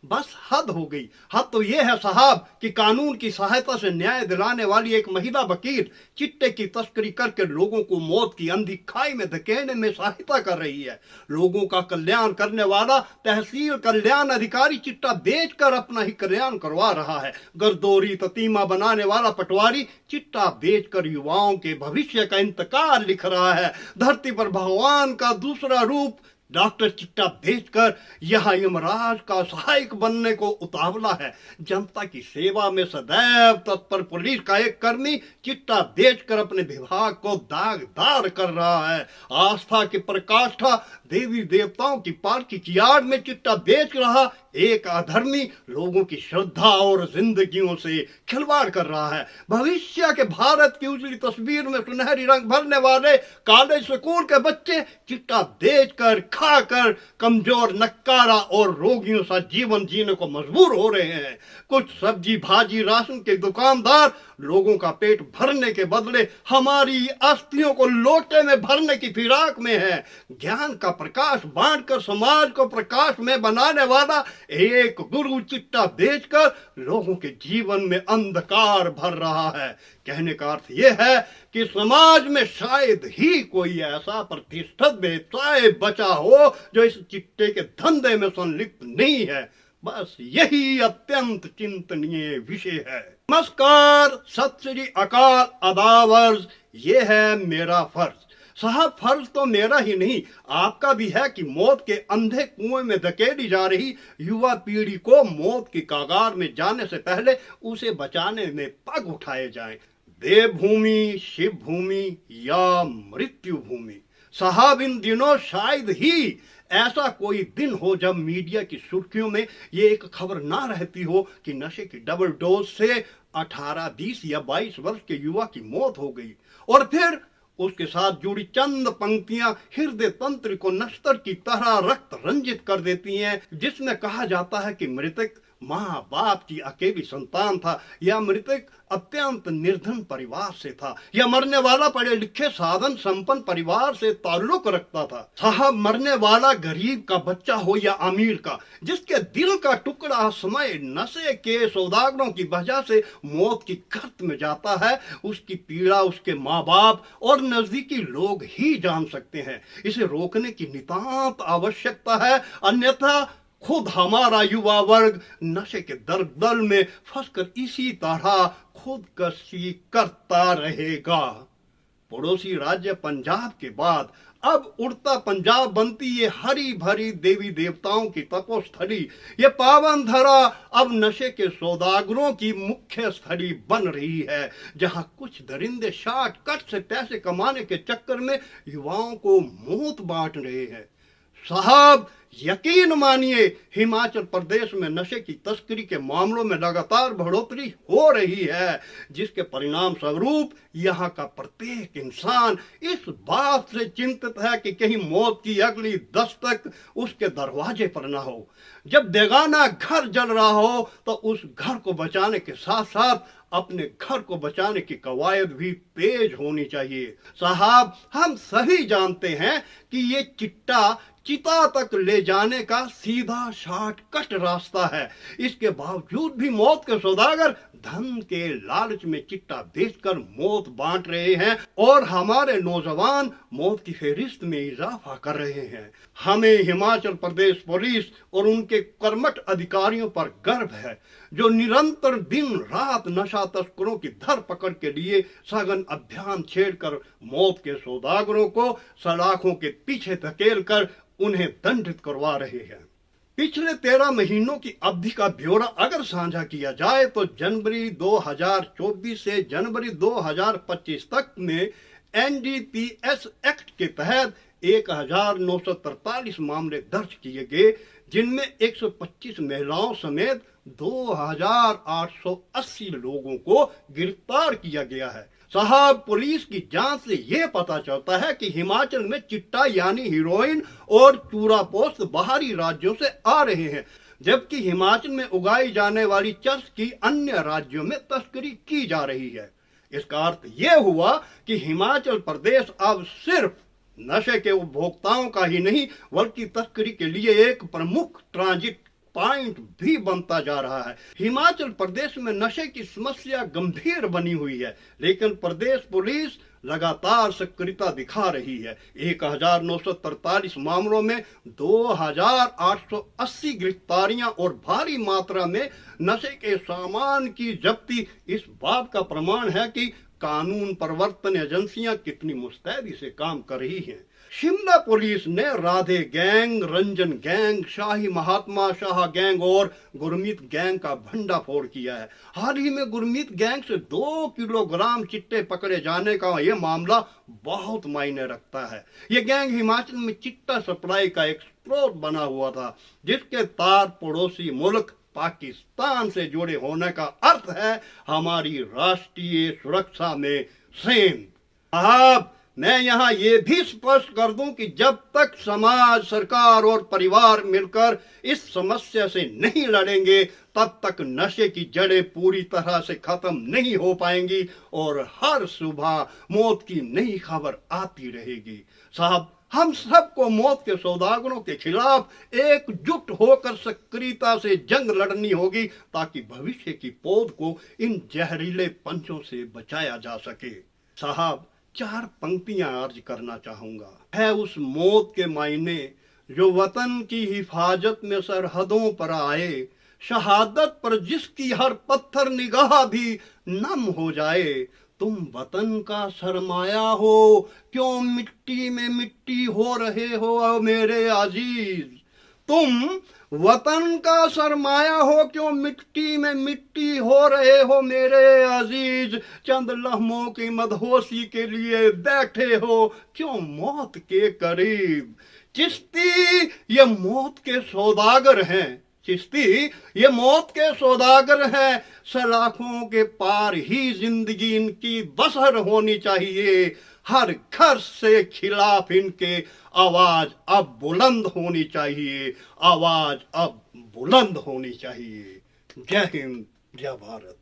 बस हद हो गई। हद तो यह है साहब कि कानून की सहायता से न्याय दिलाने वाली एक महिला वकील चिट्टे की तस्करी करके लोगों को मौत की अंधी खाई में धकेलने में सहायता कर रही है। लोगों का कल्याण करने वाला तहसील कल्याण अधिकारी चिट्टा बेचकर अपना ही कल्याण करवा रहा है। गर्दोरी ततीमा बनाने वाला पटवारी चिट्टा बेचकर युवाओं के भविष्य का इंतकाल लिख रहा है। धरती पर भगवान का दूसरा रूप डॉक्टर चिट्टा बेचकर यह यमराज का सहायक बनने को उतावला है। जनता की सेवा में सदैव तत्पर पुलिस का एक कर्मी चिट्टा बेचकर अपने विभाग को दागदार कर रहा है। आस्था की प्रकाष्ठा देवी देवताओं की पालकी की आड़ में चिट्टा बेच रहा एक अधर्मी लोगों की श्रद्धा और जिंदगियों से खिलवाड़ कर रहा है। भविष्य के भारत की उजली तस्वीर में सुनहरी रंग भरने वाले कॉलेज स्कूल के बच्चे चिट्टा बेचकर खाकर कमजोर नक्कारा और रोगियों सा जीवन जीने को मजबूर हो रहे हैं। कुछ सब्जी भाजी राशन के दुकानदार लोगों का पेट भरने के बदले हमारी अस्थियों को लोटे में भरने की फिराक में है। ज्ञान का प्रकाश बांटकर समाज को प्रकाश में बनाने वाला एक गुरु चिट्टा बेचकर लोगों के जीवन में अंधकार भर रहा है। कहने का अर्थ यह है कि समाज में शायद ही कोई ऐसा प्रतिष्ठित व्यवसाय बचा हो जो इस चिट्टे के धंधे में संलिप्त नहीं है। बस यही अत्यंत चिंतनीय विषय है। नमस्कार, सत श्री अकाल, अदावर्ज, ये है मेरा फर्ज। साहब, फर्ज तो मेरा ही नहीं आपका भी है कि मौत के अंधे कुएं में धकेली जा रही युवा पीढ़ी को मौत की कगार में जाने से पहले उसे बचाने में पग उठाए जाएं। देवभूमि, शिव भूमि या मृत्यु भूमि। साहब, इन दिनों शायद ही ऐसा कोई दिन हो जब मीडिया की सुर्खियों में ये एक खबर ना रहती हो कि नशे की डबल डोज से 18, 20 या 22 वर्ष के युवा की मौत हो गई। और फिर उसके साथ जुड़ी चंद पंक्तियां हृदय तंत्र को नश्तर की तरह रक्त रंजित कर देती हैं, जिसमें कहा जाता है कि मृतक माँ बाप की अकेली संतान था, या मृतक अत्यंत निर्धन परिवार से था, या मरने वाला पढ़े लिखे साधन संपन्न परिवार से ताल्लुक रखता था। साहब, मरने वाला गरीब का बच्चा हो या अमीर का, जिसके दिल का टुकड़ा समय नशे के सौदागरों की वजह से मौत की गर्त में जाता है, उसकी पीड़ा उसके माँ बाप और नजदीकी लोग ही जान सकते हैं। इसे रोकने की नितांत आवश्यकता है, अन्यथा खुद हमारा युवा वर्ग नशे के दलदल में फंसकर इसी तरह खुदकशी करता रहेगा। पड़ोसी राज्य पंजाब के बाद अब उड़ता पंजाब बनती ये हरी भरी देवी देवताओं की तपोस्थली, ये पावन धरा अब नशे के सौदागरों की मुख्य स्थली बन रही है, जहां कुछ दरिंदे शॉर्टकट से पैसे कमाने के चक्कर में युवाओं को मौत बांट रहे हैं। साहब, यकीन मानिए, हिमाचल प्रदेश में नशे की तस्करी के मामलों में लगातार बढ़ोतरी हो रही है, जिसके परिणाम स्वरूप यहाँ का प्रत्येक इंसान इस बात से चिंतित है कि कहीं मौत की अगली दस्तक उसके दरवाजे पर ना हो। जब बेगाना घर जल रहा हो तो उस घर को बचाने के साथ साथ अपने घर को बचाने की कवायद भी तेज होनी चाहिए। साहब, हम सभी जानते हैं कि ये चिट्टा चिता तक ले जाने का सीधा शॉर्टकट रास्ता है। इसके बावजूद भी मौत के सौदागर धन के लालच में चिट्टा बेचकर मौत बांट रहे हैं और हमारे नौजवान मौत की फेहरिस्त में इजाफा कर रहे हैं। हमें हिमाचल प्रदेश पुलिस और उनके कर्मठ अधिकारियों पर गर्व है, जो निरंतर दिन रात नशा तस्करों की धरपकड़ के लिए सघन अभियान छेड़कर मौत के सौदागरों को सलाखों के पीछे धकेलकर उन्हें दंडित करवा रहे हैं। पिछले 13 महीनों की अवधि का ब्यौरा अगर साझा किया जाए तो जनवरी 2024 से जनवरी 2025 तक में NDPS एक्ट के तहत 1943 मामले दर्ज किए गए, जिनमें 125 महिलाओं समेत 2880 लोगों को गिरफ्तार किया गया है। साहब, पुलिस की जांच से यह पता चलता है कि हिमाचल में चिट्टा यानी हीरोइन और चूरा पोस्त बाहरी राज्यों से आ रहे हैं, जबकि हिमाचल में उगाई जाने वाली चरस की अन्य राज्यों में तस्करी की जा रही है। इसका अर्थ यह हुआ कि हिमाचल प्रदेश अब सिर्फ नशे के उपभोक्ताओं का ही नहीं बल्कि तस्करी के लिए एक प्रमुख ट्रांजिट पॉइंट भी बनता जा रहा है। हिमाचल प्रदेश में नशे की समस्या गंभीर बनी हुई है, लेकिन प्रदेश पुलिस लगातार सक्रियता दिखा रही है। 1943 मामलों में 2880 गिरफ्तारियां और भारी मात्रा में नशे के सामान की जब्ती इस बात का प्रमाण है कि कानून प्रवर्तन एजेंसियां कितनी मुस्तैदी से काम कर रही हैं। शिमला पुलिस ने राधे गैंग, रंजन गैंग, शाही महात्मा शाह गैंग और गुरमीत गैंग का भंडाफोड़ किया है। हाल ही में गुरमीत गैंग से 2 किलोग्राम चिट्टे पकड़े जाने का यह मामला बहुत मायने रखता है। यह गैंग हिमाचल में चिट्टा सप्लाई का एक स्रोत बना हुआ था, जिसके तार पड़ोसी मुल्क पाकिस्तान से जुड़े होने का अर्थ है हमारी राष्ट्रीय सुरक्षा में सेंध। अब मैं यहाँ ये भी स्पष्ट कर दूं कि जब तक समाज, सरकार और परिवार मिलकर इस समस्या से नहीं लड़ेंगे, तब तक नशे की जड़ें पूरी तरह से खत्म नहीं हो पाएंगी और हर सुबह मौत की नई खबर आती रहेगी। साहब, हम सबको मौत के सौदागरों के खिलाफ एकजुट होकर सक्रियता से जंग लड़नी होगी, ताकि भविष्य की पौध को इन जहरीले पंचों से बचाया जा सके। साहब, 4 पंक्तियां अर्ज करना चाहूंगा। है उस मौत के मायने जो वतन की हिफाजत में सरहदों पर आए, शहादत पर जिसकी हर पत्थर निगाह भी नम हो जाए। तुम वतन का सरमाया हो, क्यों मिट्टी में मिट्टी हो रहे हो मेरे अजीज। तुम वतन का सरमाया हो, क्यों मिट्टी में मिट्टी हो रहे हो मेरे अजीज। चंद लम्हों की मदहोशी के लिए बैठे हो, क्यों मौत के करीब। चिश्ती ये मौत के सौदागर हैं, चिश्ती ये मौत के सौदागर हैं। सलाखों के पार ही जिंदगी इनकी बसर होनी चाहिए। हर घर से खिलाफ इनके आवाज अब बुलंद होनी चाहिए, आवाज अब बुलंद होनी चाहिए। जय हिंद, जय भारत।